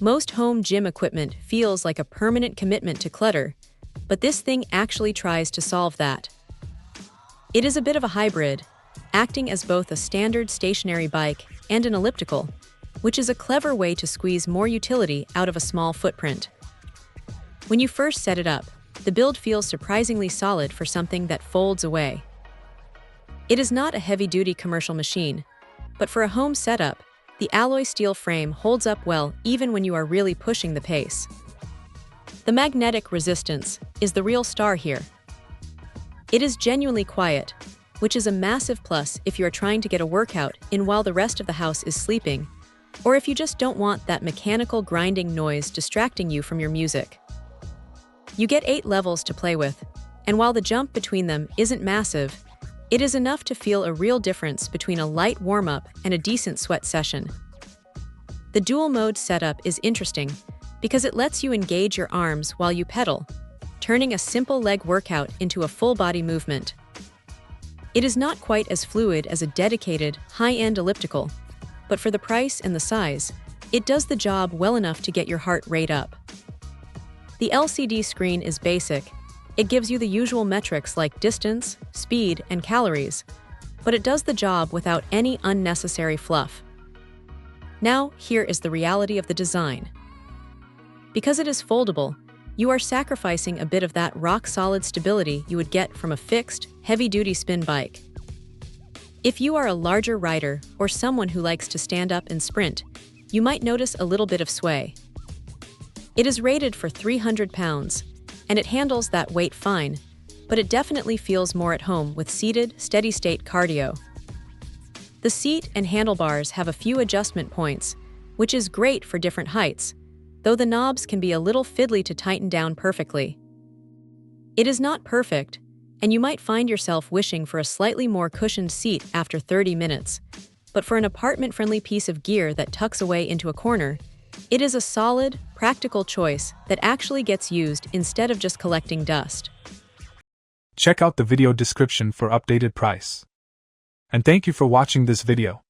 Most home gym equipment feels like a permanent commitment to clutter, but this thing actually tries to solve that. It is a bit of a hybrid, acting as both a standard stationary bike and an elliptical, which is a clever way to squeeze more utility out of a small footprint. When you first set it up, the build feels surprisingly solid for something that folds away. It is not a heavy-duty commercial machine, but for a home setup, the alloy steel frame holds up well even when you are really pushing the pace. The magnetic resistance is the real star here. It is genuinely quiet, which is a massive plus if you are trying to get a workout in while the rest of the house is sleeping, or if you just don't want that mechanical grinding noise distracting you from your music. You get 8 levels to play with, and while the jump between them isn't massive, it is enough to feel a real difference between a light warm-up and a decent sweat session. The dual-mode setup is interesting because it lets you engage your arms while you pedal, turning a simple leg workout into a full-body movement. It is not quite as fluid as a dedicated, high-end elliptical, but for the price and the size, it does the job well enough to get your heart rate up. The LCD screen is basic. It gives you the usual metrics like distance, speed, and calories, but it does the job without any unnecessary fluff. Now, here is the reality of the design. Because it is foldable, you are sacrificing a bit of that rock-solid stability you would get from a fixed, heavy-duty spin bike. If you are a larger rider or someone who likes to stand up and sprint, you might notice a little bit of sway. It is rated for 300 pounds, and it handles that weight fine, but it definitely feels more at home with seated, steady-state cardio. The seat and handlebars have a few adjustment points, which is great for different heights, though the knobs can be a little fiddly to tighten down perfectly. It is not perfect, and you might find yourself wishing for a slightly more cushioned seat after 30 minutes, but for an apartment-friendly piece of gear that tucks away into a corner, it is a solid, practical choice that actually gets used instead of just collecting dust. Check out the video description for updated price. And thank you for watching this video.